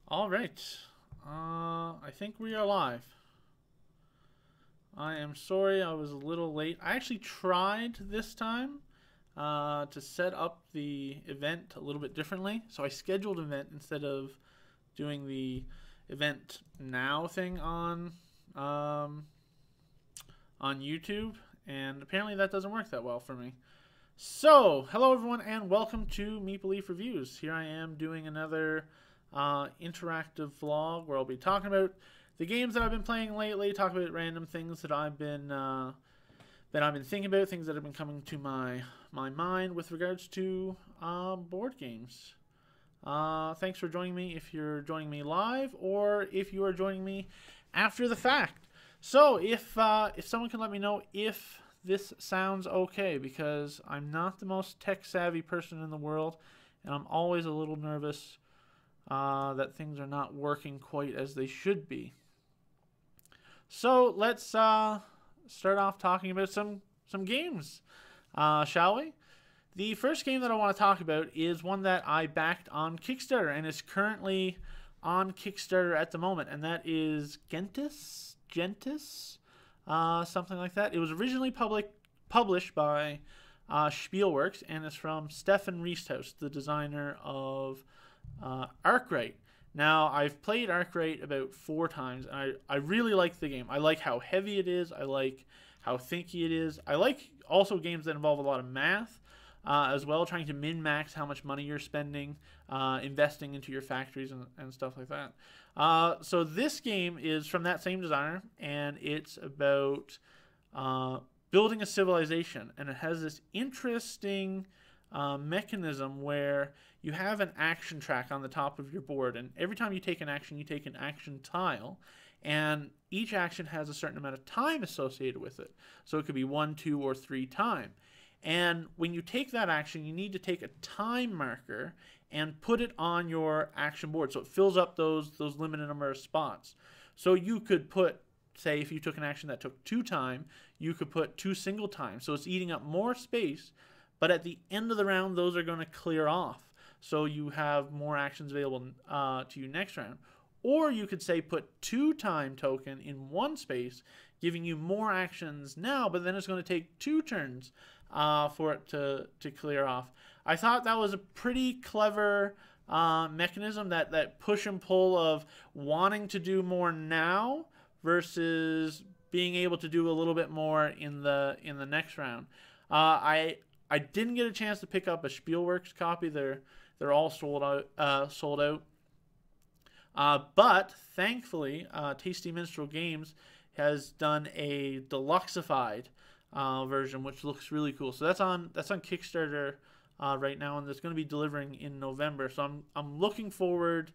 All right. I think we are live. I am sorry I was a little late. I actually tried this time to set up the event a little bit differently. So I scheduled an event instead of doing the event now thing on YouTube, and apparently that doesn't work that well for me. So, hello everyone, and welcome to Meeple Leaf Reviews. Here I am doing another interactive vlog where I'll be talking about the games that I've been playing lately, talking about random things that I've been thinking about, things that have been coming to my mind with regards to board games. Thanks for joining me if you're joining me live or if you are joining me after the fact. So, if someone can let me know if this sounds okay, because I'm not the most tech savvy person in the world, and I'm always a little nervous that things are not working quite as they should be. So let's start off talking about some games, shall we? The first game that I want to talk about is one that I backed on Kickstarter and is currently on Kickstarter at the moment, and that is Gentis, something like that. It was originally published by Spielworxx, and it's from Stefan Risthaus, the designer of Arkwright. Now, I've played Arkwright about 4 times, and I really like the game. I like how heavy it is. I like how thinky it is. I like also games that involve a lot of math as well, trying to min-max how much money you're spending, investing into your factories and stuff like that. So this game is from that same designer, and it's about building a civilization, and it has this interesting mechanism where you have an action track on the top of your board, and every time you take an action, you take an action tile, and each action has a certain amount of time associated with it. So it could be 1, 2, or 3 time. And when you take that action, you need to take a time marker and put it on your action board, so it fills up those limited number of spots. So you could put, say, if you took an action that took 2 time, you could put 2 single time. So it's eating up more space, but at the end of the round, those are going to clear off. So you have more actions available to you next round. Or you could say put 2 time token in one space, giving you more actions now, but then it's going to take 2 turns for it to clear off. I thought that was a pretty clever mechanism, that push and pull of wanting to do more now versus being able to do a little bit more in the next round. I didn't get a chance to pick up a Spielworxx copy. They're all sold out. But thankfully, Tasty Minstrel Games has done a deluxeified version, which looks really cool. So that's on Kickstarter right now, and it's going to be delivering in November. So I'm looking forward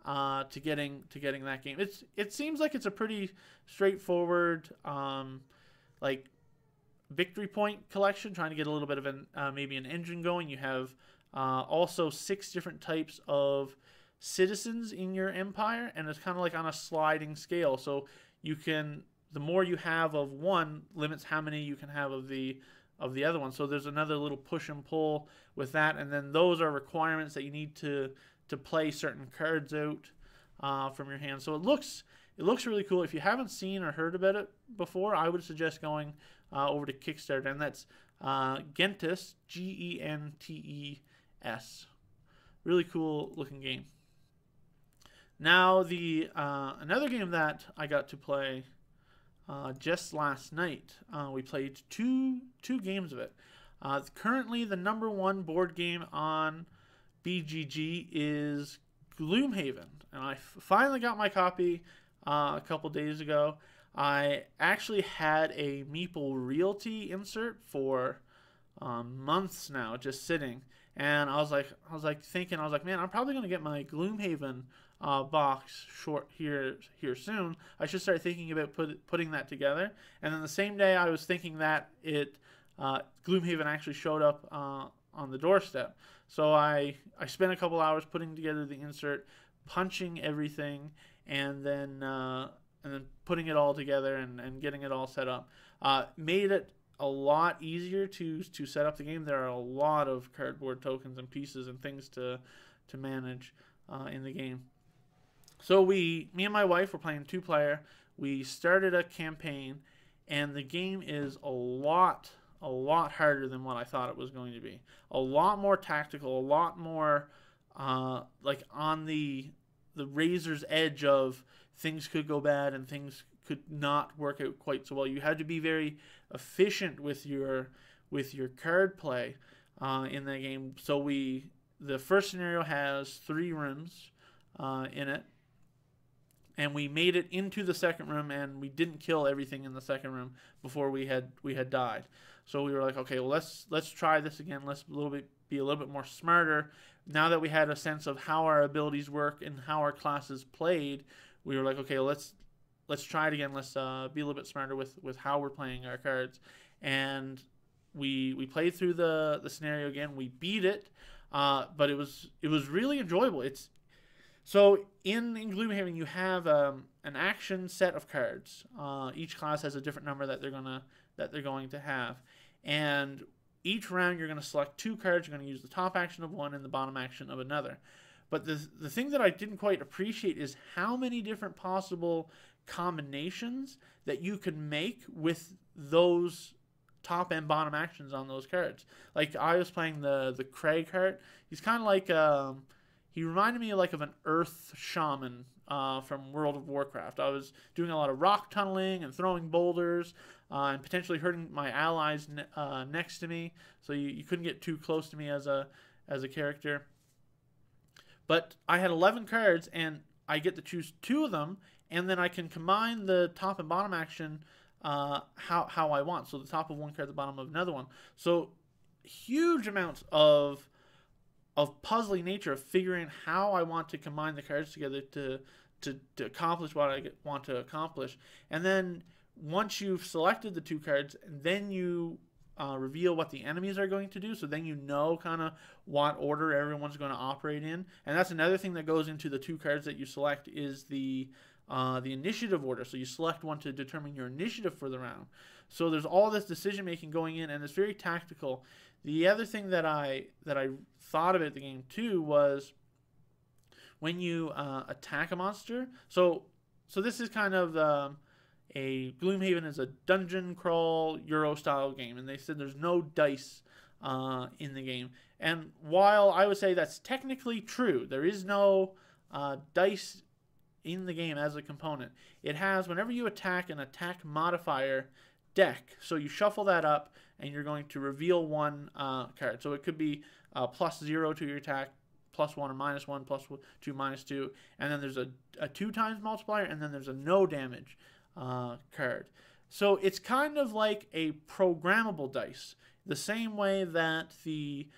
to getting that game. It seems like it's a pretty straightforward like victory point collection, trying to get a little bit of maybe an engine going. You have also 6 different types of citizens in your empire, and it's kind of like on a sliding scale. So you can, the more you have of one limits how many you can have of the other one. So there's another little push and pull with that, and then those are requirements that you need to play certain cards out from your hand. So it looks really cool. If you haven't seen or heard about it before, I would suggest going over to Kickstarter, and that's Gentis, Gentes. Really cool looking game. Now the another game that I got to play just last night, we played two games of it. Currently, the #1 board game on BGG is Gloomhaven, and I finally got my copy a couple days ago. I actually had a Meeple Realty insert for months now, just sitting, and I was like, man, I'm probably gonna get my Gloomhaven box short here soon. I should start thinking about putting that together. And then the same day I was thinking that Gloomhaven actually showed up on the doorstep. So I spent a couple hours putting together the insert, punching everything, and then putting it all together and getting it all set up. Made it a lot easier to set up the game. There are a lot of cardboard tokens and pieces and things to manage in the game. So me and my wife were playing 2-player. We started a campaign, and the game is a lot harder than what I thought it was going to be. A lot more tactical, a lot more like on the razor's edge of things could go bad and things could not work out quite so well. You had to be very efficient with your card play in that game. So the first scenario has 3 rooms in it, and we made it into the second room, and we didn't kill everything in the second room before we had died. So we were like, okay, well let's try this again. Let's be a little bit more smarter. Now that we had a sense of how our abilities work and how our classes played, we were like, okay, let's try it again. Let's be a little bit smarter with how we're playing our cards. And we played through the scenario again. We beat it, but it was really enjoyable. So in Gloomhaven, you have an action set of cards. Each class has a different number that they're going to have, and each round you're going to select 2 cards. You're going to use the top action of one and the bottom action of another. But the thing that I didn't quite appreciate is how many different possible combinations that you can make with those top and bottom actions on those cards. Like I was playing the Craig card. He's kind of like he reminded me of an Earth Shaman from World of Warcraft. I was doing a lot of rock tunneling and throwing boulders and potentially hurting my allies next to me. So you couldn't get too close to me as a character. But I had 11 cards, and I get to choose 2 of them, and then I can combine the top and bottom action how I want. So the top of one card, the bottom of another one. So huge amounts of puzzling nature of figuring how I want to combine the cards together to accomplish what I want to accomplish. And then once you've selected the 2 cards, then you reveal what the enemies are going to do. So then you know kind of what order everyone's going to operate in. And that's another thing that goes into the 2 cards that you select is the initiative order. So you select one to determine your initiative for the round. So there's all this decision making going in, and it's very tactical. The other thing that I thought about the game too was when you attack a monster. So this is kind of a Gloomhaven is a dungeon crawl Euro style game, and they said there's no dice in the game. And while I would say that's technically true, there is no dice in the game as a component. It has, whenever you attack, an attack modifier deck. So you shuffle that up, and you're going to reveal 1 card. So it could be +0 to your attack, +1 or -1, +2, -2, and then there's a 2 times multiplier, and then there's a no damage card. So it's kind of like a programmable dice, the same way that the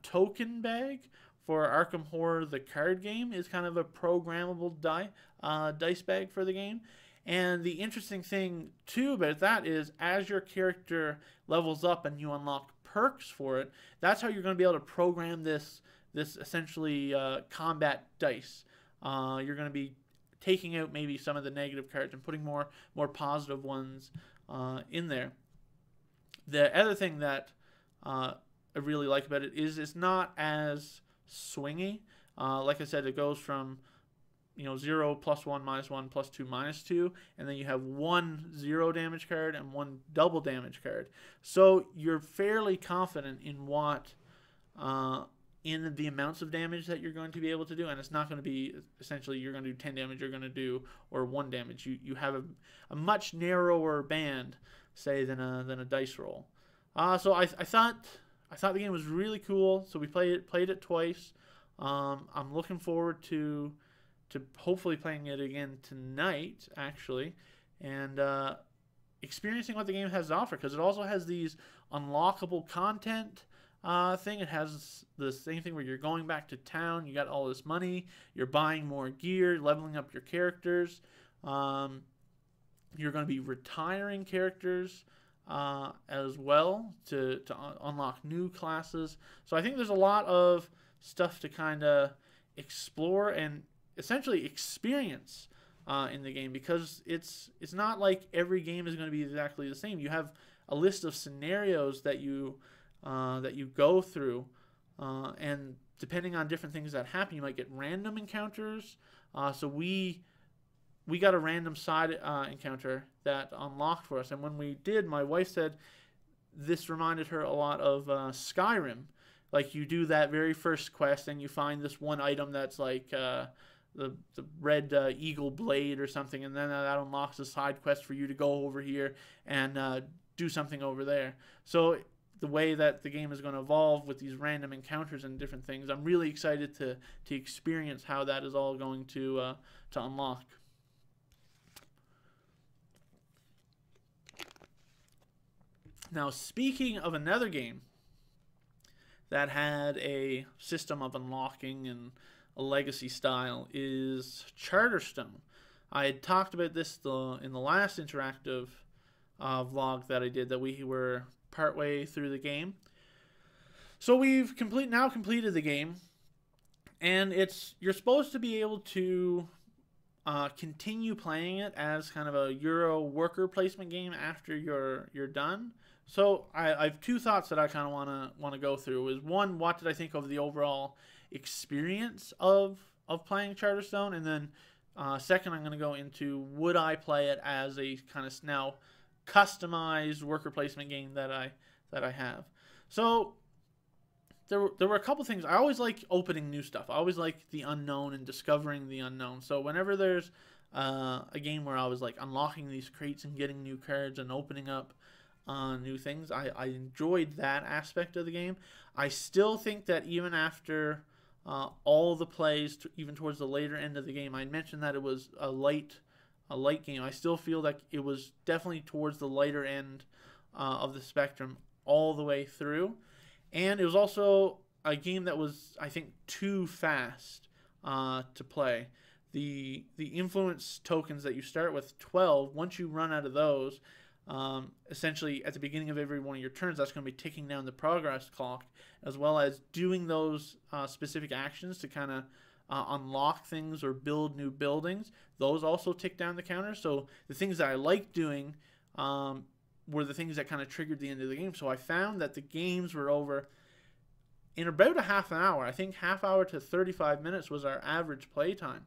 token bag for Arkham Horror, the card game, is kind of a programmable dice bag for the game. And the interesting thing too about that is, as your character levels up and you unlock perks for it, that's how you're going to be able to program this essentially combat dice. You're going to be taking out maybe some of the negative cards and putting more positive ones in there. The other thing that I really like about it is it's not as swingy. Like I said, it goes from 0, +1, -1, +2, -2, and then you have 1 0 damage card and 1 double damage card. So you're fairly confident in what in the amounts of damage that you're going to be able to do, and it's not going to be essentially you're going to do 10 damage, you're going to do, or 1 damage. You have a much narrower band, say, than a dice roll. So I thought the game was really cool. So we played it twice. I'm looking forward to hopefully playing it again tonight, actually, and experiencing what the game has to offer, because it also has these unlockable content thing. It has the same thing where you're going back to town, you got all this money, you're buying more gear, leveling up your characters. You're going to be retiring characters as well to unlock new classes. So I think there's a lot of stuff to kind of explore and essentially experience in the game, because it's not like every game is going to be exactly the same. You have a list of scenarios that you go through, and depending on different things that happen, you might get random encounters. So we got a random side encounter that unlocked for us, and when we did, my wife said this reminded her a lot of Skyrim. Like, you do that very first quest and you find this one item that's like the red eagle blade or something, and then that unlocks a side quest for you to go over here and do something over there. So the way that the game is going to evolve with these random encounters and different things, I'm really excited to experience how that is all going to unlock. Now, speaking of another game that had a system of unlocking and a legacy style is Charterstone. I had talked about this in the last interactive vlog that I did, that we were partway through the game. So we've now completed the game, and you're supposed to be able to continue playing it as kind of a Euro worker placement game after you're done. So I have two thoughts that I kind of want to go through. Is one, what did I think of the overall experience of playing Charterstone, and then second, I'm going to go into, would I play it as a kind of now customized worker placement game that I have. So there were a couple things. I always like opening new stuff. I always like the unknown and discovering the unknown. So whenever there's a game where I was like unlocking these crates and getting new cards and opening up new things, I enjoyed that aspect of the game. I still think that even after all the plays, even towards the later end of the game, I mentioned that it was a light game. I still feel like it was definitely towards the lighter end of the spectrum all the way through, and it was also a game that was, I think, too fast to play. The influence tokens that you start with, 12, once you run out of those, essentially at the beginning of every one of your turns, that's going to be ticking down the progress clock, as well as doing those specific actions to kind of unlock things or build new buildings. Those also tick down the counter. So the things that I liked doing were the things that kind of triggered the end of the game. So I found that the games were over in about a half an hour. I think half hour to 35 minutes was our average play time,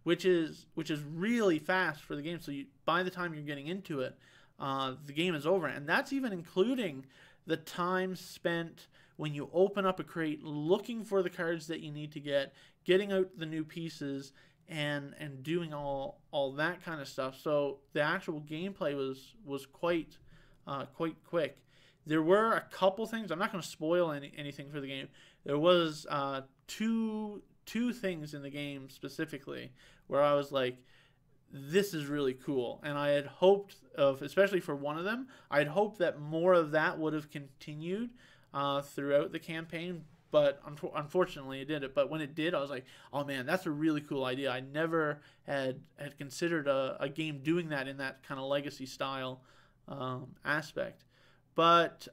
which is really fast for the game. So by the time you're getting into it, the game is over, and that's even including the time spent when you open up a crate, looking for the cards that you need to get, getting out the new pieces, and doing all that kind of stuff. So the actual gameplay was quite quick. There were a couple things. I'm not going to spoil anything for the game. There was two things in the game specifically where I was like, this is really cool. And I had hoped especially for one of them, I had hoped that more of that would have continued throughout the campaign, but unfortunately it didn't. But when it did, I was like, oh man, that's a really cool idea. I never had considered a game doing that in that kind of legacy style aspect. But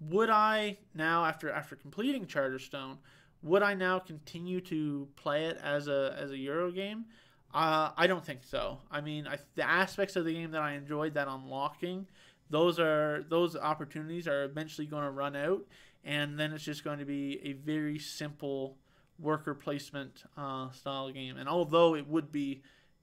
would I now, after completing Charterstone, would I now continue to play it as a Euro game? I don't think so. I mean, the aspects of the game that I enjoyed, that unlocking, those opportunities are eventually going to run out, and then it's just going to be a very simple worker placement style game. And although it would be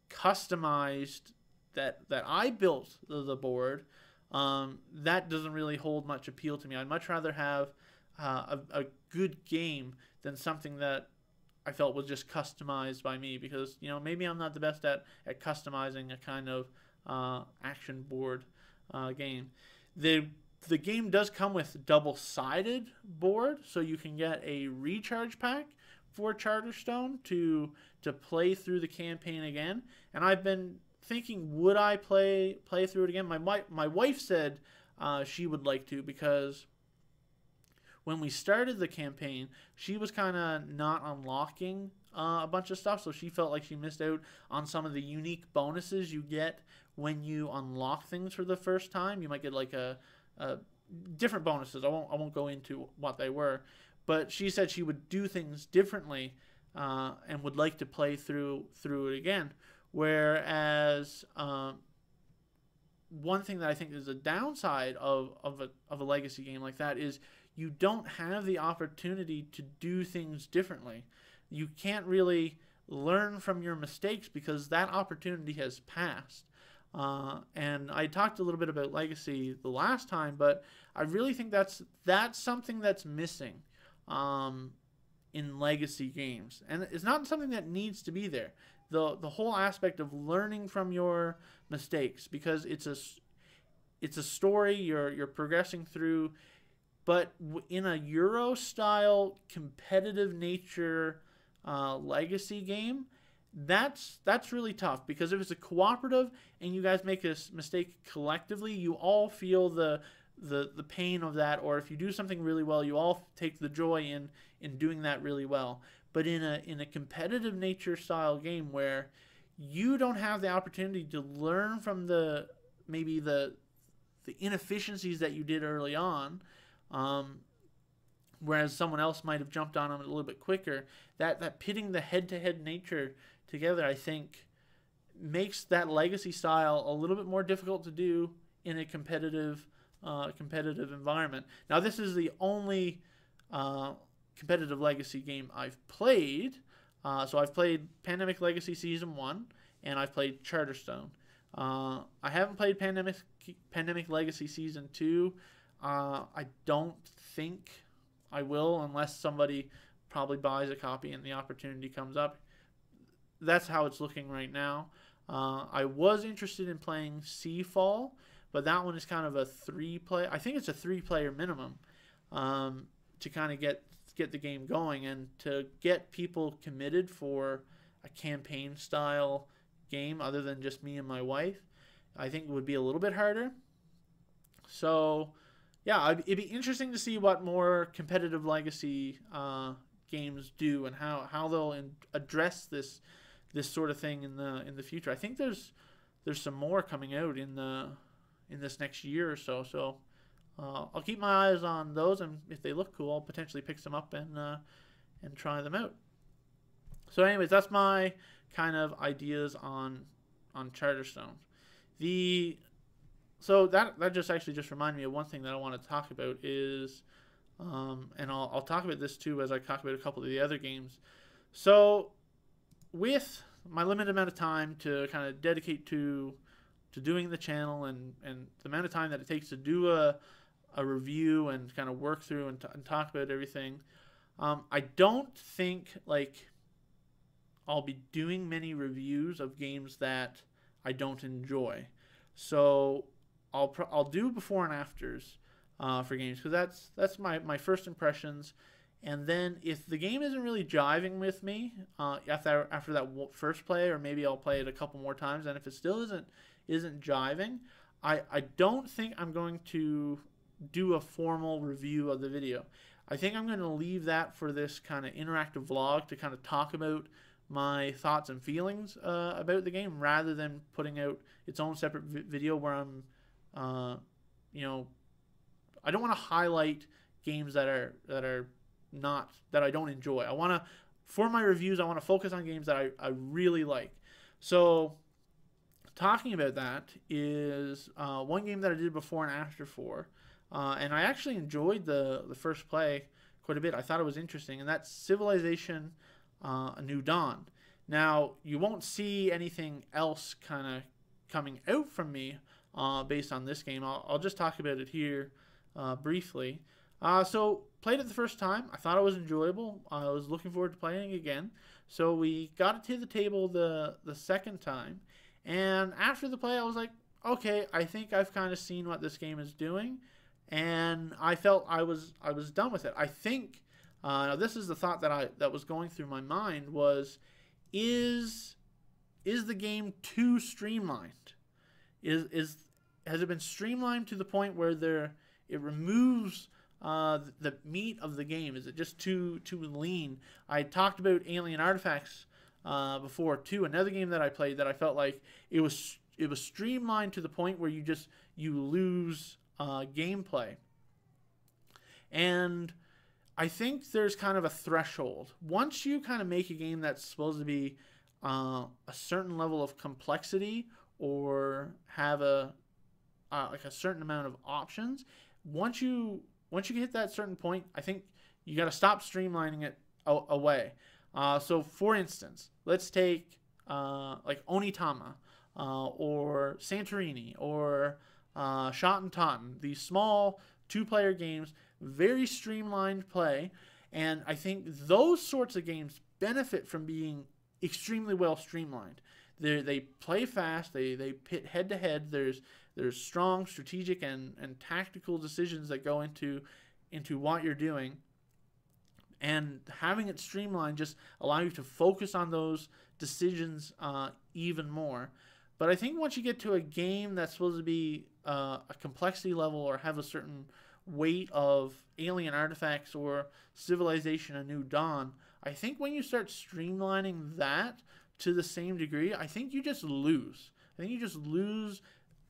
customized, that I built the board, that doesn't really hold much appeal to me. I'd much rather have a good game than something that I felt was just customized by me, because maybe I'm not the best at customizing a kind of action board game. The game does come with double-sided board, so you can get a recharge pack for Charterstone to play through the campaign again. And I've been thinking, would I play through it again? My wife said she would like to, because when we started the campaign, she was kind of not unlocking a bunch of stuff, so she felt like she missed out on some of the unique bonuses you get when you unlock things for the first time. You might get like a different bonuses. I won't go into what they were, but she said she would do things differently and would like to play through it again. Whereas one thing that I think is a downside of a legacy game like that is you don't have the opportunity to do things differently. You can't really learn from your mistakes because that opportunity has passed. And I talked a little bit about Legacy the last time, but I really think that's something that's missing in Legacy games, and it's not something that needs to be there. The whole aspect of learning from your mistakes, because it's a story you're progressing through, but in a Euro style competitive nature Legacy game, that's really tough, because if it's a cooperative and you guys make a mistake collectively, you all feel the pain of that, or if you do something really well, you all take the joy in doing that really well. But in a competitive nature style game where you don't have the opportunity to learn from maybe the inefficiencies that you did early on, whereas someone else might have jumped on them a little bit quicker, that pitting the head-to-head nature together, I think, makes that Legacy style a little bit more difficult to do in a competitive environment. Now, this is the only competitive Legacy game I've played. So I've played Pandemic Legacy Season 1, and I've played Charterstone. I haven't played Pandemic Legacy Season 2. I don't think I will, unless somebody probably buys a copy and the opportunity comes up. That's how it's looking right now. I was interested in playing Seafall, but that one is kind of a 3-player. I think it's a 3-player minimum to kind of get the game going, and to get people committed for a campaign style game other than just me and my wife, I think it would be a little bit harder. So yeah, it'd be interesting to see what more competitive Legacy games do, and how they'll address this sort of thing in the future. I think there's some more coming out in this next year or so. So I'll keep my eyes on those, and if they look cool, I'll potentially pick some up and try them out. So anyways, that's my kind of ideas on Charterstone. So that just reminded me of one thing that I want to talk about is, and I'll talk about this too as I talk about a couple of the other games. So with my limited amount of time to kind of dedicate to doing the channel, and the amount of time that it takes to do a review and kind of work through and talk about everything, I don't think I'll be doing many reviews of games that I don't enjoy. So I'll do before and afters for games, because that's my first impressions. And then if the game isn't really jiving with me after that first play, or maybe I'll play it a couple more times, and if it still isn't jiving, I don't think I'm going to do a formal review of the video. I think I'm going to leave that for this kind of interactive vlog to kind of talk about my thoughts and feelings about the game, rather than putting out its own separate video where I'm, I don't want to highlight games that are not, that I don't enjoy. For my reviews, I want to focus on games that I really like. So talking about that is one game that I did before and after for, and I actually enjoyed the first play quite a bit. I thought it was interesting, and that's Civilization A New Dawn. Now, you won't see anything else kind of coming out from me based on this game. I'll just talk about it here briefly. So, played it the first time. I thought it was enjoyable. I was looking forward to playing again. So, we got it to the table the second time. And after the play, I was like, okay, I think I've kind of seen what this game is doing. And I felt I was done with it. I think, now this is the thought that was going through my mind was, is the game too streamlined? Has it been streamlined to the point where it removes the meat of the game? Is it just too lean? I talked about Alien Artifacts before too, another game that I played that I felt like it was streamlined to the point where you lose gameplay. And I think there's kind of a threshold. Once you kind of make a game that's supposed to be a certain level of complexity, or have a certain amount of options, once you once you hit that certain point, I think you got to stop streamlining it away. So, for instance, let's take like Onitama or Santorini or Shot and Totten. These small two-player games, very streamlined play, and I think those sorts of games benefit from being extremely well streamlined. They play fast. They pit head to head. There's strong strategic and tactical decisions that go into what you're doing, and having it streamlined just allow you to focus on those decisions even more. But I think once you get to a game that's supposed to be a complexity level or have a certain weight of alien artifacts or Civilization: A New Dawn, I think when you start streamlining that to the same degree, I think you just lose. I think you just lose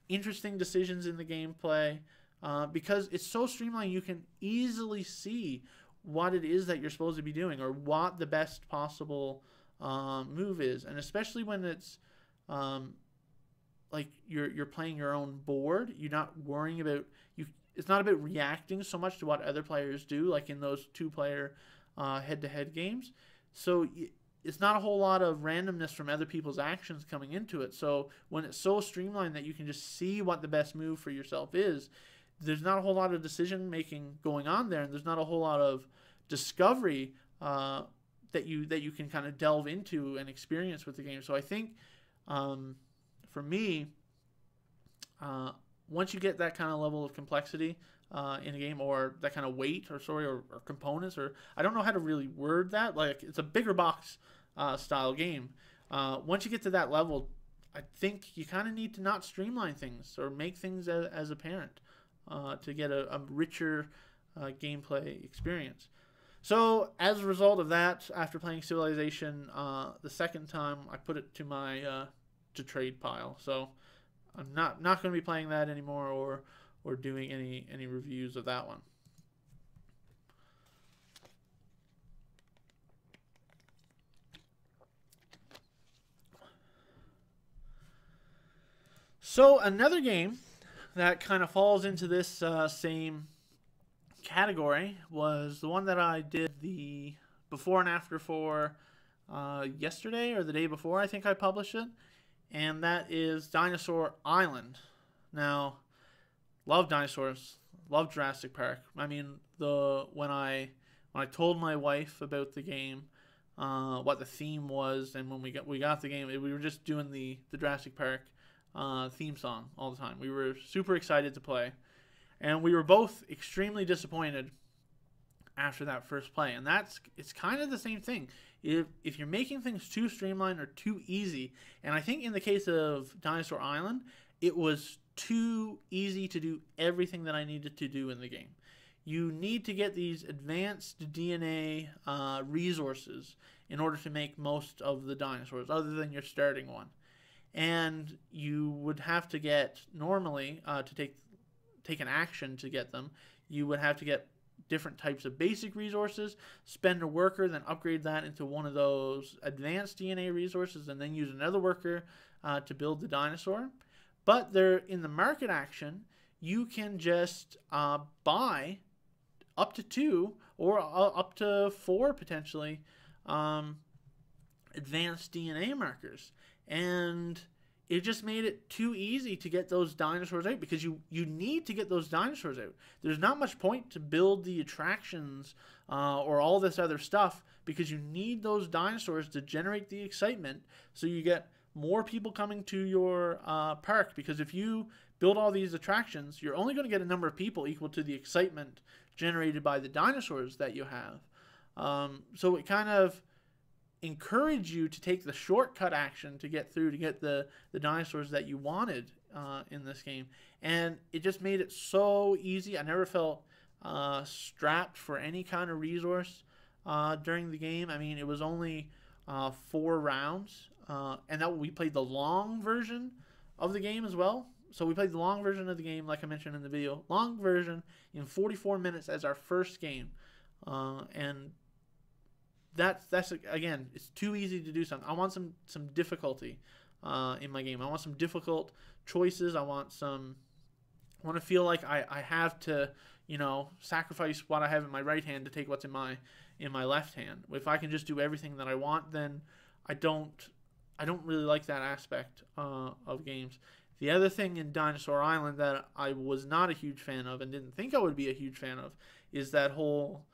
interesting decisions in the gameplay because it's so streamlined. You can easily see what it is that you're supposed to be doing or what the best possible move is, and especially when it's like you're playing your own board, you're not worrying about it's not about reacting so much to what other players do, like in those two-player head-to-head games. So it's not a whole lot of randomness from other people's actions coming into it. So when it's so streamlined that you can just see what the best move for yourself is, there's not a whole lot of decision making going on there, and there's not a whole lot of discovery that you can kind of delve into and experience with the game. So I think for me, once you get that kind of level of complexity in a game, or that kind of weight or components, or I don't know how to really word that, like it's a bigger box style game. Once you get to that level, I think you kind of need to not streamline things or make things as apparent to get a richer gameplay experience. So as a result of that, after playing Civilization the second time, I put it to my to trade pile. So I'm not going to be playing that anymore or doing any reviews of that one. So another game that kind of falls into this same category was the one that I did the before and after for yesterday or the day before, I think I published it, and that is Dinosaur Island. Now, love dinosaurs, love Jurassic Park. I mean, when I told my wife about the game, what the theme was, and when we got the game, we were just doing the Jurassic Park theme song all the time. We were super excited to play, and we were both extremely disappointed after that first play. And it's kind of the same thing. If you're making things too streamlined or too easy, and I think in the case of Dinosaur Island, it was too easy to do everything that I needed to do in the game. You need to get these advanced DNA resources in order to make most of the dinosaurs, other than your starting one. And you would have to get, normally, to take an action to get them, you would have to get different types of basic resources, spend a worker, then upgrade that into one of those advanced DNA resources, and then use another worker to build the dinosaur. But there, in the market action, you can just buy up to 2 or up to 4 potentially advanced DNA markers. And it just made it too easy to get those dinosaurs out, because you need to get those dinosaurs out. There's not much point to build the attractions or all this other stuff, because you need those dinosaurs to generate the excitement so you get more people coming to your park. Because if you build all these attractions, you're only going to get a number of people equal to the excitement generated by the dinosaurs that you have. So it kind of encourage you to take the shortcut action to get through, to get the dinosaurs that you wanted in this game. And it just made it so easy. I never felt strapped for any kind of resource during the game. I mean, it was only 4 rounds, and that we played the long version of the game as well. So we played the long version of the game, like I mentioned in the video, long version in 44 minutes as our first game. And that's again, it's too easy to do something. I want some difficulty in my game. I want some difficult choices. I want to feel like I have to, sacrifice what I have in my right hand to take what's in my left hand. If I can just do everything that I want, then I don't really like that aspect of games. The other thing in Dinosaur Island that I was not a huge fan of and didn't think I would be a huge fan of is that whole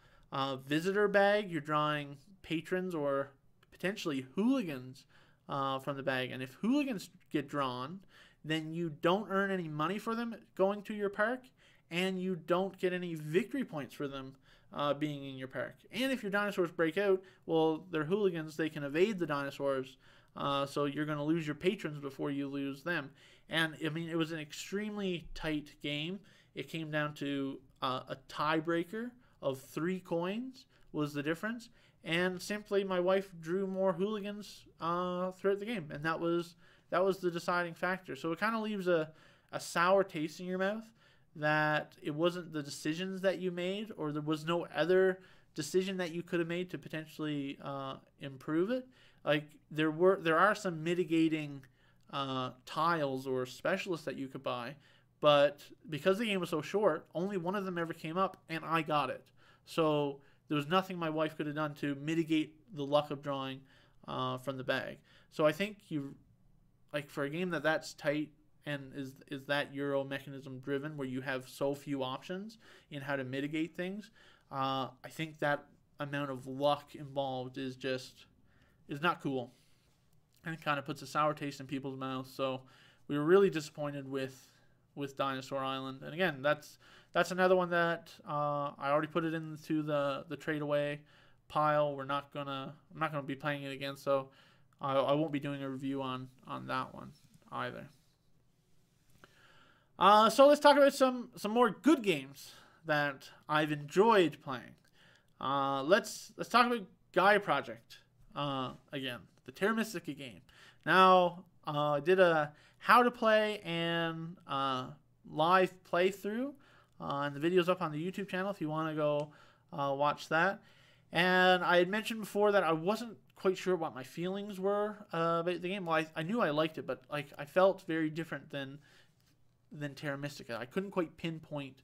visitor bag. You're drawing patrons or potentially hooligans from the bag. And if hooligans get drawn, then you don't earn any money for them going to your park, and you don't get any victory points for them being in your park. And if your dinosaurs break out, well, they're hooligans. They can evade the dinosaurs. So you're going to lose your patrons before you lose them. And, I mean, it was an extremely tight game. It came down to a tiebreaker of 3 coins was the difference. And simply my wife drew more hooligans throughout the game. And that was the deciding factor. So it kind of leaves a sour taste in your mouth that it wasn't the decisions that you made, or there was no other decision that you could have made to potentially improve it. Like there are some mitigating tiles or specialists that you could buy, but because the game was so short, only one of them ever came up, and I got it. So there was nothing my wife could have done to mitigate the luck of drawing from the bag. So I think for a game that's tight and is that Euro mechanism driven, where you have so few options in how to mitigate things, I think that amount of luck involved is not cool, and it kind of puts a sour taste in people's mouths. So we were really disappointed with Dinosaur Island. And again, that's another one that I already put it into the trade away pile. I'm not gonna be playing it again, so I won't be doing a review on that one either. So let's talk about some more good games that I've enjoyed playing. Let's talk about Gaia Project again, the Terra Mystica game. Now, I did a how to play and live playthrough, and the video's up on the YouTube channel if you want to go watch that. And I had mentioned before that I wasn't quite sure what my feelings were about the game. Well, I knew I liked it, but I felt very different than Terra Mystica. I couldn't quite pinpoint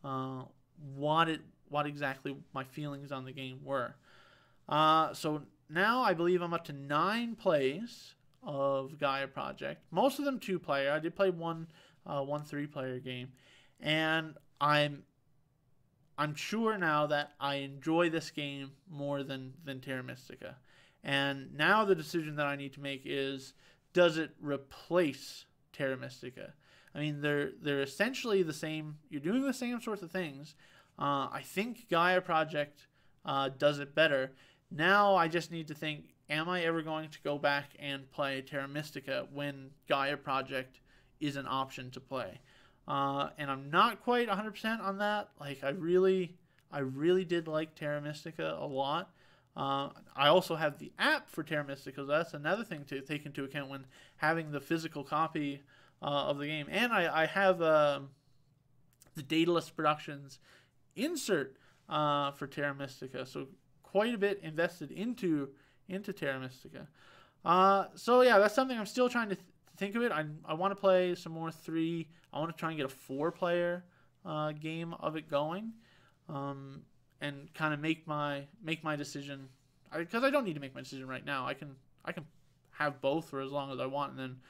what exactly my feelings on the game were. So now I believe I'm up to 9 plays of Gaia Project. Most of them 2-player. I did play one 3-player game, and I'm sure now that I enjoy this game more than Terra Mystica. And now the decision that I need to make is, does it replace Terra Mystica? I mean, they're essentially the same. You're doing the same sorts of things. I think Gaia Project does it better. Now I just need to think, am I ever going to go back and play Terra Mystica when Gaia Project is an option to play? And I'm not quite 100% on that. Like, I really did like Terra Mystica a lot. I also have the app for Terra Mystica, so that's another thing to take into account when having the physical copy of the game. And I have the Daedalus Productions insert for Terra Mystica, so quite a bit invested into Terra Mystica. So yeah, that's something I'm still trying to think of it. I want to play some more 3. I want to try and get a 4-player game of it going, and kind of make my decision. Because I don't need to make my decision right now. I can have both for as long as I want, and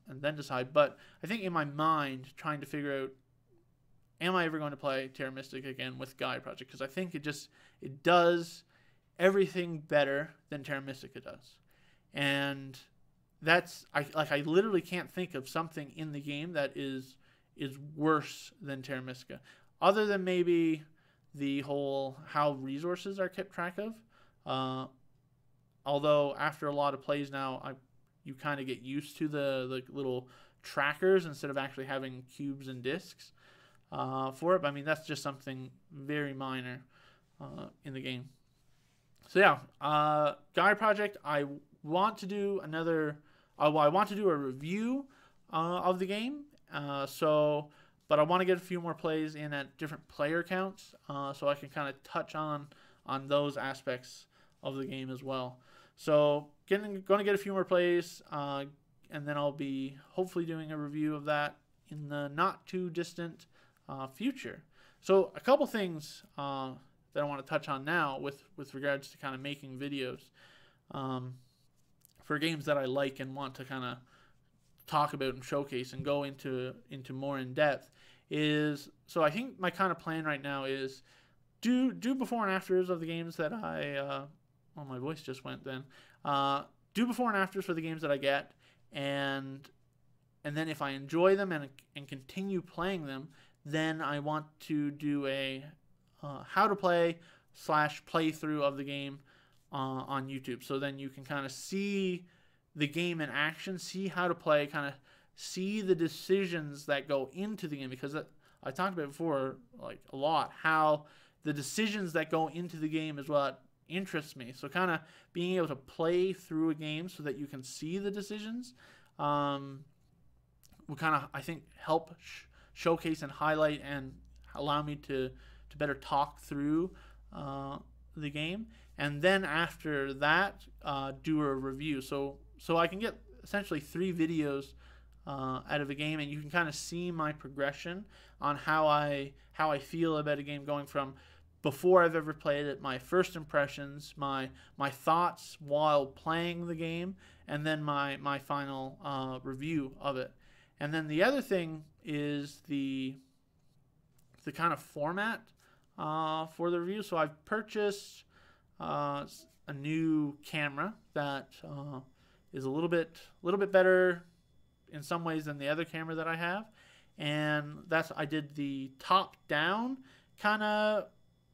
then decide. But I think in my mind, trying to figure out, am I ever going to play Terra Mystica again with Gaia Project? Because I think it does everything better than Terra Mystica does. And I literally can't think of something in the game that is worse than Terra Mystica, other than maybe the whole how resources are kept track of. Although after a lot of plays now, you kind of get used to the little trackers instead of actually having cubes and discs for it. But I mean, that's just something very minor in the game. So yeah, Gaia Project, I want to do I want to do a review of the game. But I want to get a few more plays in at different player counts, so I can kind of touch on those aspects of the game as well. So going to get a few more plays, and then I'll be hopefully doing a review of that in the not too distant future. So a couple things that I want to touch on now with regards to kind of making videos for games that I like and want to kind of talk about and showcase and go into more in depth is, so I think my kind of plan right now is do before and afters of the games that I well, my voice just went then. Do before and afters for the games that I get, and then if I enjoy them and continue playing them, then I want to do a how to play / playthrough of the game on YouTube. So then you can kind of see the game in action, see how to play, kind of see the decisions that go into the game, because I talked about before, like a lot, how the decisions that go into the game is what interests me. So kind of being able to play through a game so that you can see the decisions will kind of, I think, help showcase and highlight and allow me to better talk through the game. And then after that, do a review. So I can get essentially 3 videos out of a game, and you can kind of see my progression on how I feel about a game, going from before I've ever played it, my first impressions, my thoughts while playing the game, and then my final review of it. And then the other thing is the kind of format for the review. So I've purchased a new camera that is a little bit better in some ways than the other camera that I have, and I did the top down kind of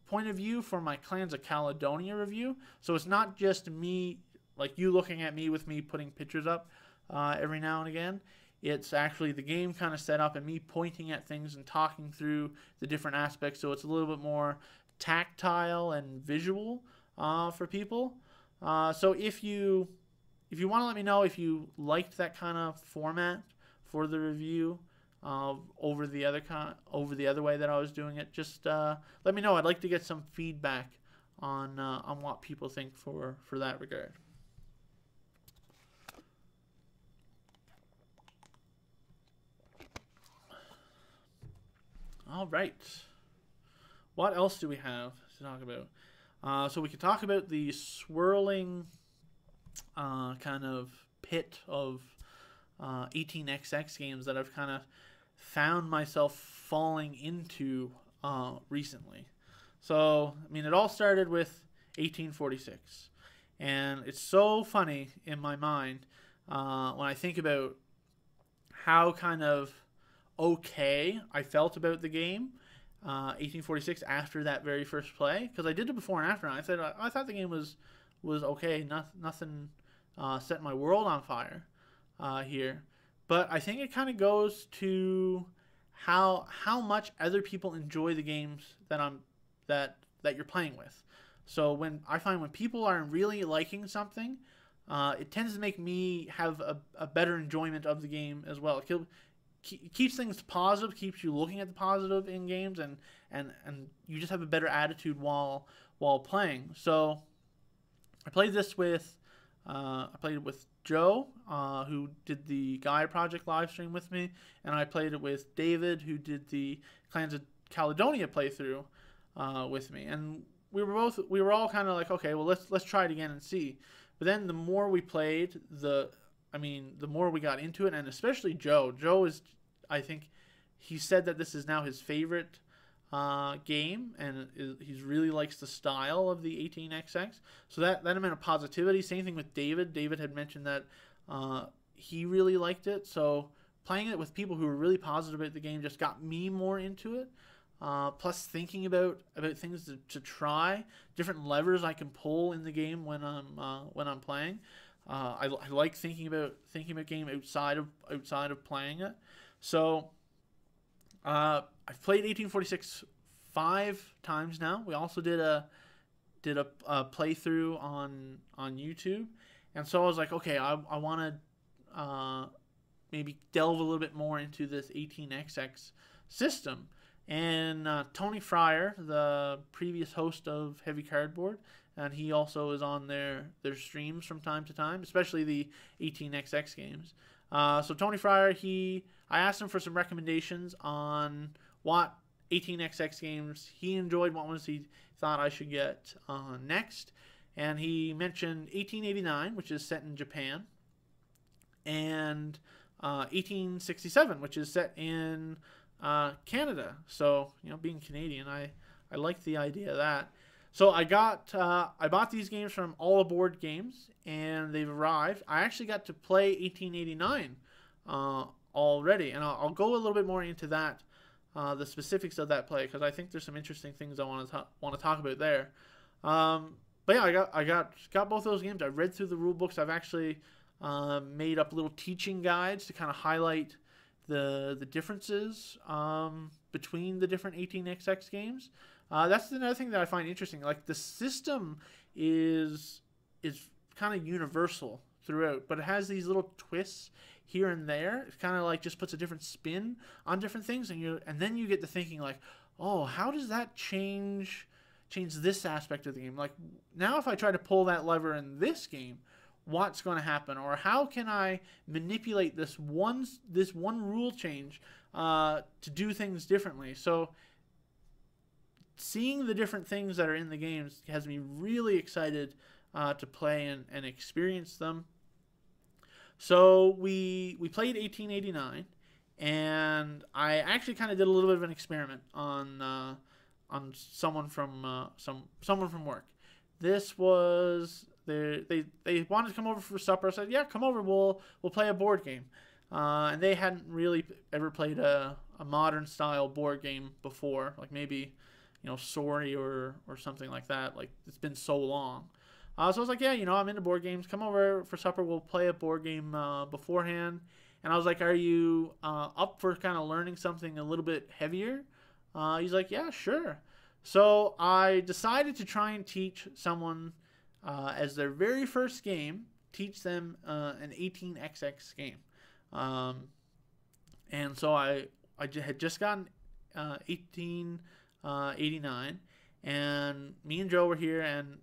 point of view for my Clans of Caledonia review. So it's not just me, like you looking at me with me putting pictures up every now and again. It's actually the game kind of set up and me pointing at things and talking through the different aspects. So it's a little bit more tactile and visual for people. So if you want to let me know if you liked that kind of format for the review over the other way that I was doing it, just let me know. I'd like to get some feedback on what people think for that regard. All right. What else do we have to talk about? So we could talk about the swirling kind of pit of 18xx games that I've kind of found myself falling into recently. So, I mean, it all started with 1846. And it's so funny in my mind when I think about how kind of okay I felt about the game 1846 after that very first play, because I did it before and after, and I thought the game was okay. Nothing set my world on fire here, but I think it kind of goes to how much other people enjoy the games that you're playing with. So when people are really liking something, it tends to make me have a better enjoyment of the game as well. It keeps things positive, keeps you looking at the positive in games, and you just have a better attitude while playing. So I played this with Joe, who did the Gaia Project live stream with me, and I played it with David, who did the Clans of Caledonia playthrough with me. And we were all kind of like, okay, well let's try it again and see. But then the more we played, the more we got into it, and especially Joe. Joe is, I think, he said that this is now his favorite game, and he really likes the style of the 18xx. So that meant a positivity. Same thing with David. David had mentioned that he really liked it. So playing it with people who were really positive about the game just got me more into it. Plus thinking about things to try, different levers I can pull in the game when I'm playing. I like thinking about game outside of playing it. So I've played 1846 5 times now. We also did a playthrough on YouTube, and so I was like, okay, I want to maybe delve a little bit more into this 18xx system. And Tony Fryer, the previous host of Heavy Cardboard, and he also is on their streams from time to time, especially the 18xx games. So Tony Fryer, I asked him for some recommendations on what 18xx games he enjoyed, what ones he thought I should get next. And he mentioned 1889, which is set in Japan, and 1867, which is set in Canada. So, being Canadian, I like the idea of that. So I bought these games from All Aboard Games, and they've arrived. I actually got to play 1889 already, and I'll go a little bit more into that, the specifics of that play, because I think there's some interesting things I want to talk about there. But yeah, I got both those games. I read through the rule books. I've actually made up little teaching guides to kind of highlight the differences between the different 18xx games. That's another thing that I find interesting. Like, the system is kind of universal throughout, but it has these little twists here and there. It kind of like just puts a different spin on different things, and then you get to thinking like, oh, how does that change this aspect of the game? Like, now if I try to pull that lever in this game, what's going to happen? Or how can I manipulate this one rule change to do things differently? So seeing the different things that are in the games has me really excited to play and experience them. So we played 1889, and I actually kind of did a little bit of an experiment on someone from someone from work. This was they wanted to come over for supper. I said, yeah, come over. We'll play a board game. And they hadn't really ever played a modern style board game before, like maybe Sorry or something like that. Like, it's been so long. So I was like, yeah, I'm into board games. Come over for supper. We'll play a board game beforehand. And I was like, are you up for kind of learning something a little bit heavier? He's like, yeah, sure. So I decided to try and teach someone as their very first game, teach them an 18xx game. And so I had just gotten 1889, and me and Joe were here, and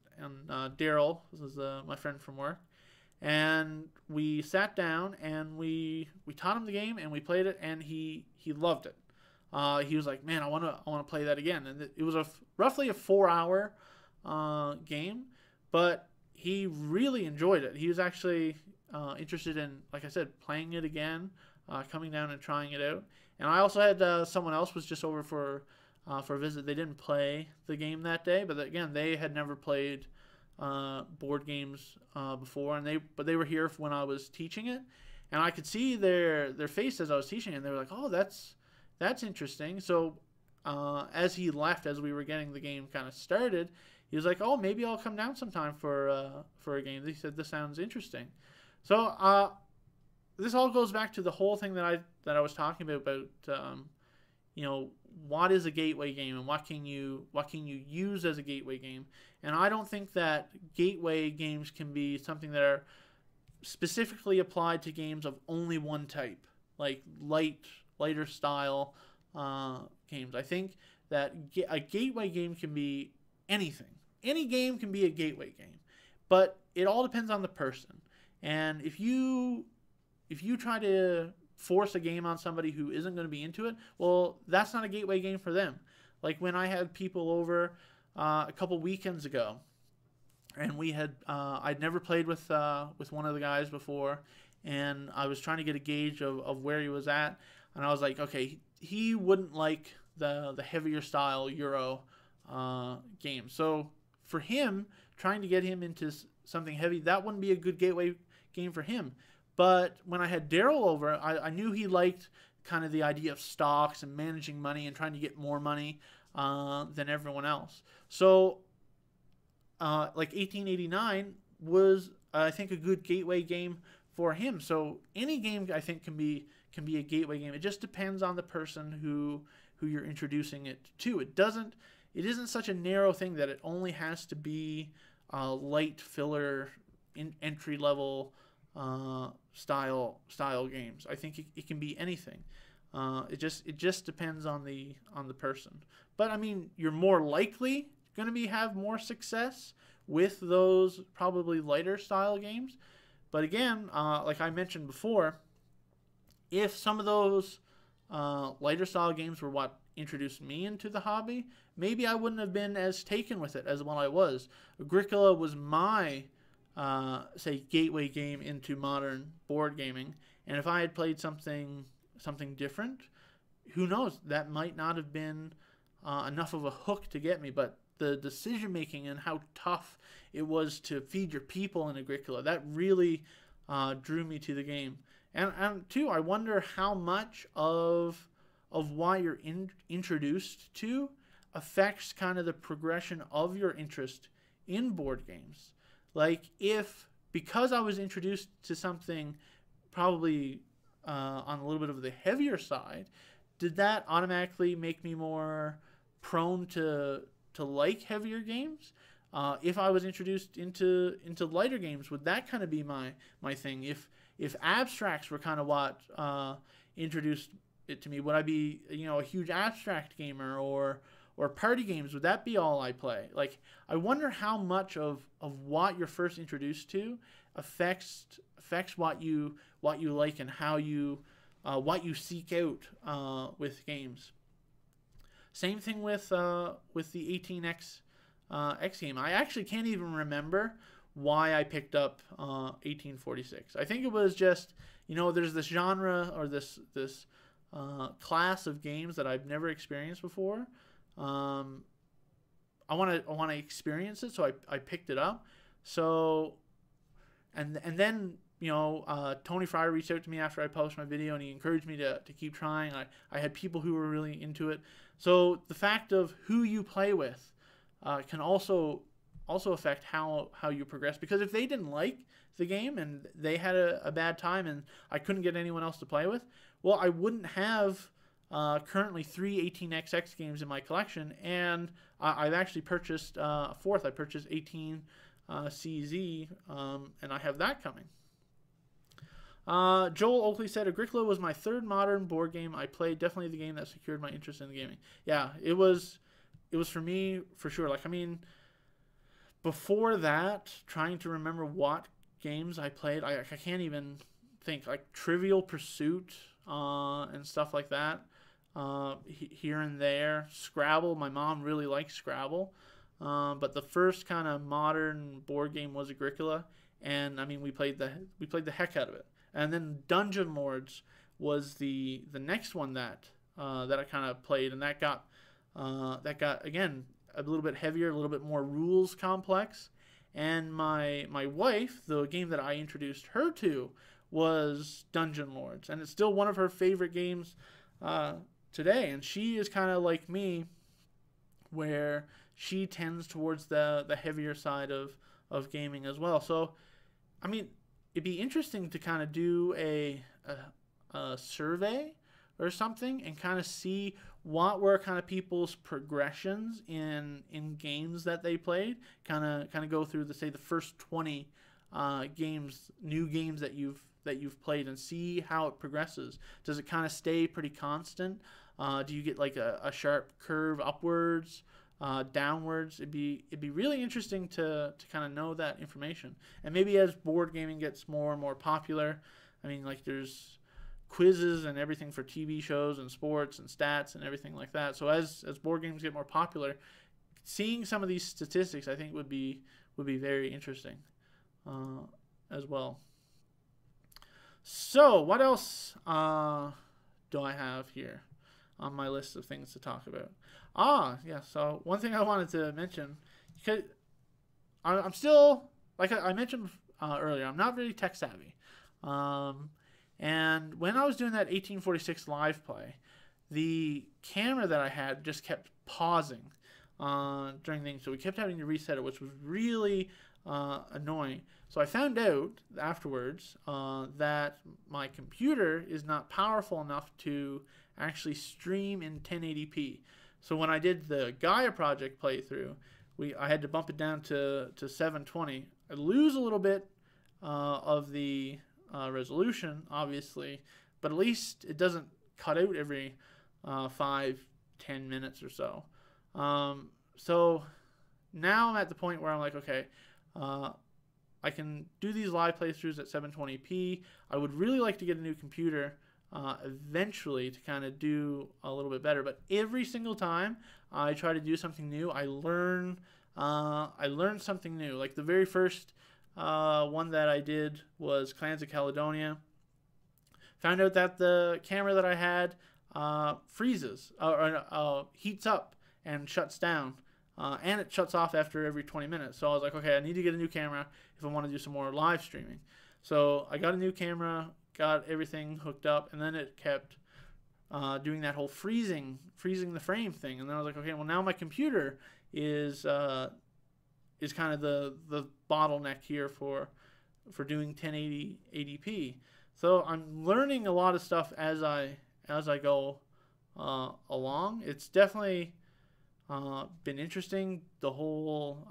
Daryl, this is my friend from work, and we sat down and we taught him the game, and we played it, and he loved it. He was like, man, I want to play that again. And it was roughly a 4-hour game, but he really enjoyed it. He was actually interested in, like I said, playing it again, coming down and trying it out. And I also had someone else was just over for a visit. They didn't play the game that day, but again, they had never played board games before, and they were here when I was teaching it, and I could see their face as I was teaching it, and they were like, oh, that's interesting. So as he left, as we were getting the game kind of started, he was like, oh, maybe I'll come down sometime for a game. He said, this sounds interesting. So this all goes back to the whole thing that I was talking about what is a gateway game, and what can you use as a gateway game. And I don't think that gateway games can be something that are specifically applied to games of only one type, like lighter style games. I think that a gateway game can be anything. Any game can be a gateway game, but it all depends on the person. And if you try to force a game on somebody who isn't going to be into it, well, that's not a gateway game for them. Like when I had people over a couple weekends ago, and we had I'd never played with one of the guys before, and I was trying to get a gauge of where he was at, and I was like, okay, he wouldn't like the heavier style Euro game. So for him, trying to get him into something heavy, that wouldn't be a good gateway game for him. But when I had Daryl over, I knew he liked kind of the idea of stocks and managing money and trying to get more money than everyone else. So like 1889 was, I think, a good gateway game for him. So any game, I think, can be a gateway game. It just depends on the person who you're introducing it to. It isn't such a narrow thing that it only has to be light filler entry level style games. I think it can be anything. It just depends on the person. But I mean, you're more likely going to have more success with those probably lighter style games. But again, like I mentioned before, if some of those lighter style games were what introduced me into the hobby, maybe I wouldn't have been as taken with it as what I was. Agricola was my, say, gateway game into modern board gaming, and if I had played something different, who knows? That might not have been enough of a hook to get me. But the decision making and how tough it was to feed your people in Agricola, that really drew me to the game. And too, I wonder how much of why you're introduced to affects kind of the progression of your interest in board games. Like, if because I was introduced to something probably on a little bit of the heavier side, did that automatically make me more prone to like heavier games? If I was introduced into lighter games, would that kind of be my thing? If abstracts were kind of what introduced it to me, would I be, you know, a huge abstract gamer, or party games? Would that be all I play? Like, I wonder how much of what you're first introduced to affects what you like, and how you what you seek out with games. Same thing with the 18X X game. I actually can't even remember why I picked up 1846. I think it was just, you know, there's this genre, or this class of games that I've never experienced before. I want to experience it, so I picked it up. So, and then, you know, Tony Fryer reached out to me after I published my video, and he encouraged me to keep trying. I had people who were really into it. So the fact of who you play with can also affect how you progress. Because if they didn't like the game and they had a bad time and I couldn't get anyone else to play with, well, I wouldn't have currently 3 18XX games in my collection, and I've actually purchased a fourth. I purchased 18CZ, and I have that coming. Joel Oakley said, Agricola was my third modern board game I played. Definitely the game that secured my interest in the gaming. Yeah, it was for me, for sure. Like, I mean, before that, trying to remember what games I played, I can't even think. Like Trivial Pursuit and stuff like that, here and there. Scrabble, my mom really liked Scrabble, but the first kind of modern board game was Agricola, and I mean, we played the heck out of it. And then Dungeon Lords was the next one that I kind of played, and that got again a little bit heavier, a little bit more rules complex. And my wife, the game that I introduced her to was Dungeon Lords, and it's still one of her favorite games today. And she is kind of like me, where she tends towards the heavier side of gaming as well. So, I mean, it'd be interesting to kind of do a survey or something, and kind of see what were kind of people's progressions in games that they played. Kind of go through the first 20 new games that you've played, and see how it progresses. Does it kind of stay pretty constant? Do you get like a sharp curve upwards, downwards? It'd be really interesting to kind of know that information. And maybe as board gaming gets more and more popular, I mean, like, there's quizzes and everything for TV shows and sports and stats and everything like that. So as board games get more popular, seeing some of these statistics, I think would be very interesting as well. So what else do I have here on my list of things to talk about? Yeah. So one thing I wanted to mention, because I'm still, like I mentioned earlier, I'm not really tech savvy. And when I was doing that 1846 live play, the camera that I had just kept pausing during things. So we kept having to reset it, which was really annoying. So I found out afterwards that my computer is not powerful enough to actually stream in 1080p. So when I did the Gaia project playthrough, I had to bump it down to 720. I lose a little bit of the resolution, obviously, but at least it doesn't cut out every 5-10 minutes or so. So now I'm at the point where I'm like, okay, I can do these live playthroughs at 720p. I would really like to get a new computer eventually to kind of do a little bit better. But every single time I try to do something new, I learn something new. Like the very first one that I did was Clans of Caledonia. Found out that the camera that I had freezes or heats up and shuts down. And it shuts off after every 20 minutes. So I was like, okay, I need to get a new camera if I want to do some more live streaming. So I got a new camera, got everything hooked up, and then it kept doing that whole freezing the frame thing. And then I was like, okay, well now my computer is kind of the bottleneck here for doing 1080 80p. So I'm learning a lot of stuff as I go along. It's definitely been interesting, the whole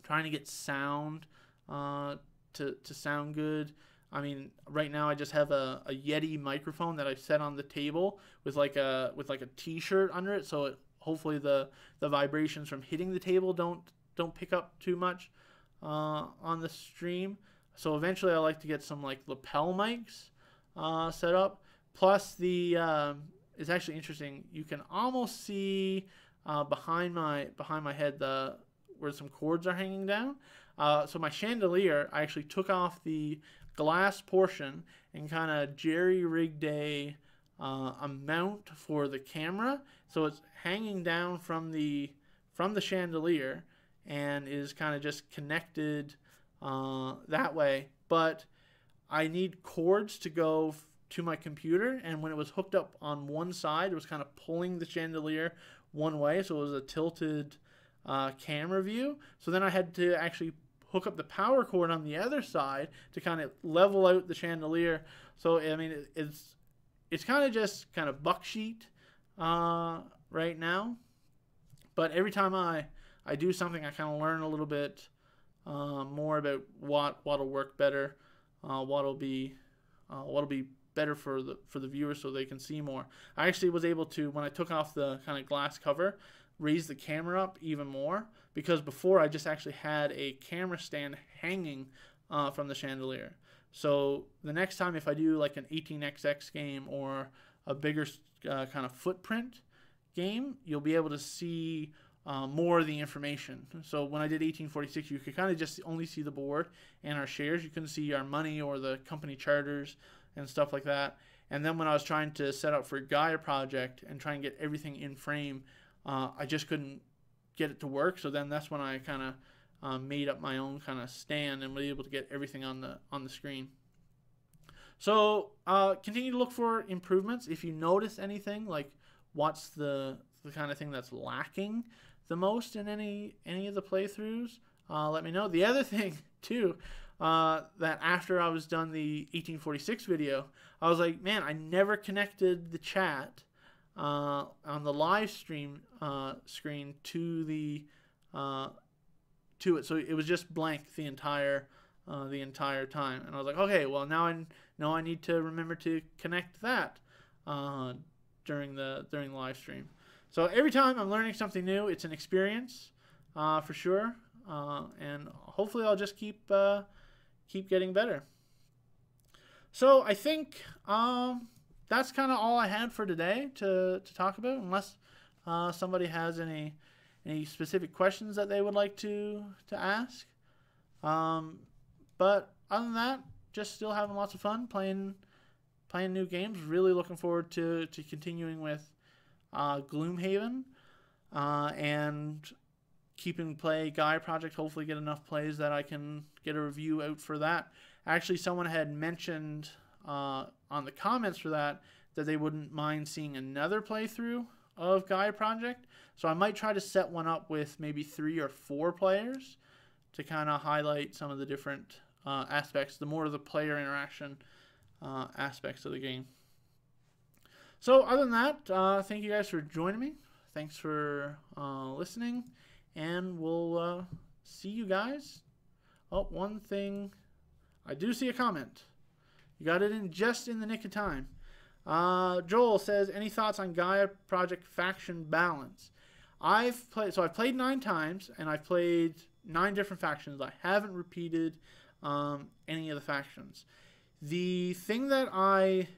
trying to get sound to sound good. I mean, right now I just have a Yeti microphone that I set on the table with like a t-shirt under it, so hopefully the vibrations from hitting the table don't pick up too much on the stream. So eventually I like to get some like lapel mics set up. Plus it's actually interesting. You can almost see behind my head where some cords are hanging down. So my chandelier, I actually took off the glass portion and kind of jerry-rigged a mount for the camera. So it's hanging down from the chandelier and is kind of just connected that way. But I need cords to go to my computer, and when it was hooked up on one side, it was kind of pulling the chandelier one way, so it was a tilted camera view. So then I had to actually hook up the power cord on the other side to kind of level out the chandelier. So I mean, it's kind of just kind of buck sheet right now, but every time I do something, I kind of learn a little bit more about what'll work better, what'll be better for the viewers so they can see more. I actually was able to, when I took off the kind of glass cover, raise the camera up even more, because before I just actually had a camera stand hanging from the chandelier. So the next time if I do like an 18xx game or a bigger kind of footprint game, you'll be able to see more of the information. So when I did 1846, you could kind of just only see the board and our shares. You couldn't see our money or the company charters and stuff like that. And then when I was trying to set up for Gaia Project and try and get everything in frame, I just couldn't get it to work. So then that's when I kind of made up my own kind of stand and was able to get everything on the screen. So continue to look for improvements. If you notice anything, like what's the kind of thing that's lacking the most in any of the playthroughs, let me know. The other thing too, that after I was done the 1846 video, I was like, man, I never connected the chat on the live stream screen to it, so it was just blank the entire time. And I was like, okay, well now I know I need to remember to connect that during the live stream. So every time I'm learning something new, it's an experience for sure, and hopefully I'll just keep getting better. So I think that's kind of all I had for today to talk about, unless somebody has any specific questions that they would like to ask. But other than that, just still having lots of fun playing new games. Really looking forward to continuing with Gloomhaven and keeping play Gaia Project. Hopefully get enough plays that I can get a review out for that. Actually, someone had mentioned on the comments for that they wouldn't mind seeing another playthrough of Gaia Project. So I might try to set one up with maybe 3 or 4 players to kind of highlight some of the different aspects, the more of the player interaction aspects of the game. So other than that, thank you guys for joining me. Thanks for listening, and we'll see you guys. Oh, one thing. I do see a comment. You got it in just in the nick of time. Joel says, any thoughts on Gaia Project faction balance? I've played 9 times, and I've played 9 different factions. I haven't repeated any of the factions. The thing that I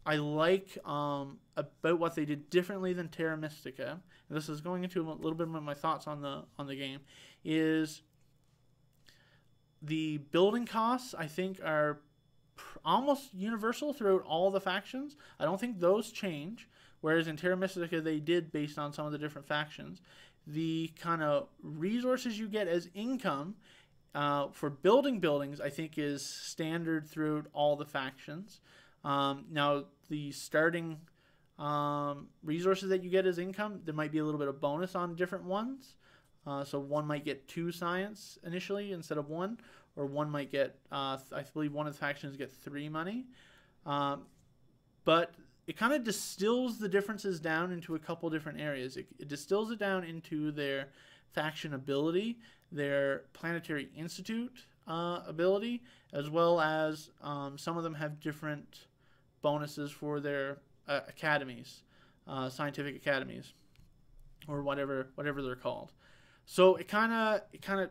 I like about what they did differently than Terra Mystica, and this is going into a little bit of my thoughts on the game, is the building costs, I think, are almost universal throughout all the factions. I don't think those change, whereas in Terra Mystica they did based on some of the different factions. The kind of resources you get as income for building buildings, I think, is standard throughout all the factions. Now, the starting resources that you get as income, there might be a little bit of bonus on different ones. So one might get 2 science initially instead of 1, or one might get, I believe one of the factions get 3 money. But it kind of distills the differences down into a couple different areas. It distills it down into their faction ability, their Planetary Institute ability, as well as some of them have different bonuses for their academies, scientific academies, or whatever they're called. So it kind of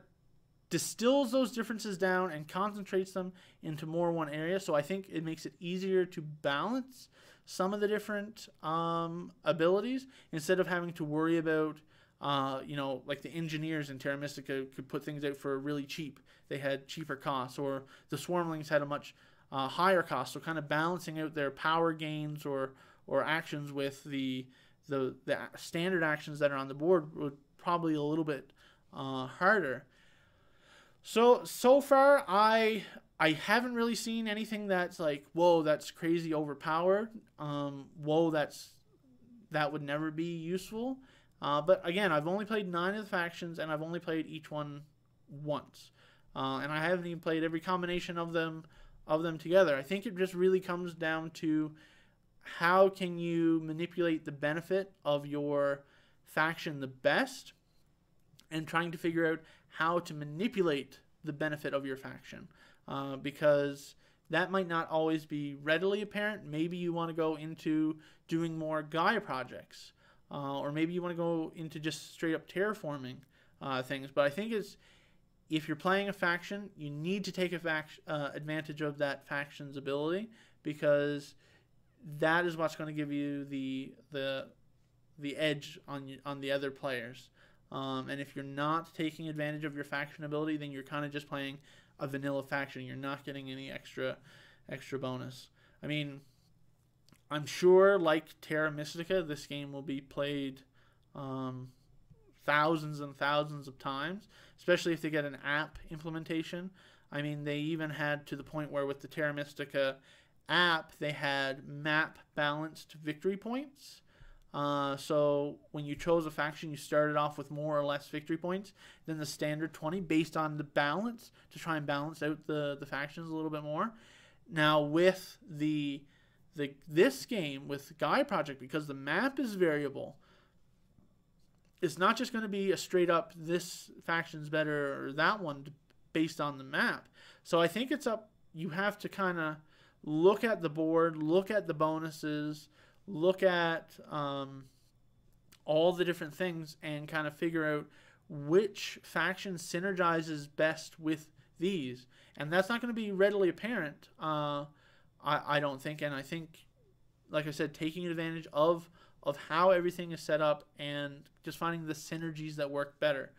distills those differences down and concentrates them into more one area. So I think it makes it easier to balance some of the different abilities instead of having to worry about, like the engineers in Terra Mystica could put things out for really cheap. They had cheaper costs, or the Swarmlings had a much higher cost. So kind of balancing out their power gains or actions with the standard actions that are on the board would probably a little bit harder. So far, I haven't really seen anything that's like, whoa, that's crazy overpowered. Whoa, that would never be useful. But again, I've only played 9 of the factions, and I've only played each one once. And I haven't even played every combination of them together. I think it just really comes down to how can you manipulate the benefit of your faction the best, and trying to figure out how to manipulate the benefit of your faction, because that might not always be readily apparent. Maybe you want to go into doing more Gaia projects, or maybe you want to go into just straight up terraforming things. But I think if you're playing a faction, you need to take advantage of that faction's ability, because that is what's going to give you the edge on the other players. And if you're not taking advantage of your faction ability, then you're kind of just playing a vanilla faction. You're not getting any extra bonus. I mean, I'm sure, like Terra Mystica, this game will be played thousands and thousands of times, especially if they get an app implementation. I mean, they even had to the point where with the Terra Mystica app, they had map balanced victory points. So when you chose a faction, you started off with more or less victory points than the standard 20 based on the balance, to try and balance out the factions a little bit more. Now with this game, with Gaia Project, because the map is variable, it's not just going to be a straight up this faction's better or that one based on the map. So I think you have to kind of look at the board, look at the bonuses, look at all the different things, and kind of figure out which faction synergizes best with these. And that's not going to be readily apparent, I don't think. And I think, like I said, taking advantage of how everything is set up and just finding the synergies that work better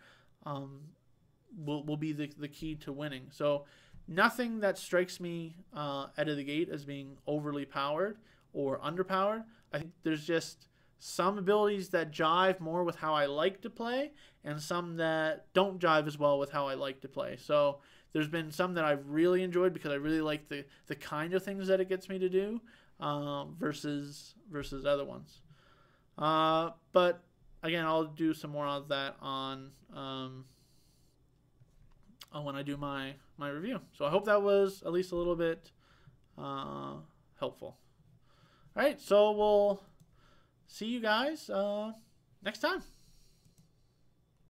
will be the key to winning. So nothing that strikes me out of the gate as being overly powered or underpowered. I think there's just some abilities that jive more with how I like to play, and some that don't jive as well with how I like to play. So there's been some that I've really enjoyed because I really like the kind of things that it gets me to do, versus other ones. But again, I'll do some more of that on when I do my review. So I hope that was at least a little bit helpful. All right, so we'll see you guys next time.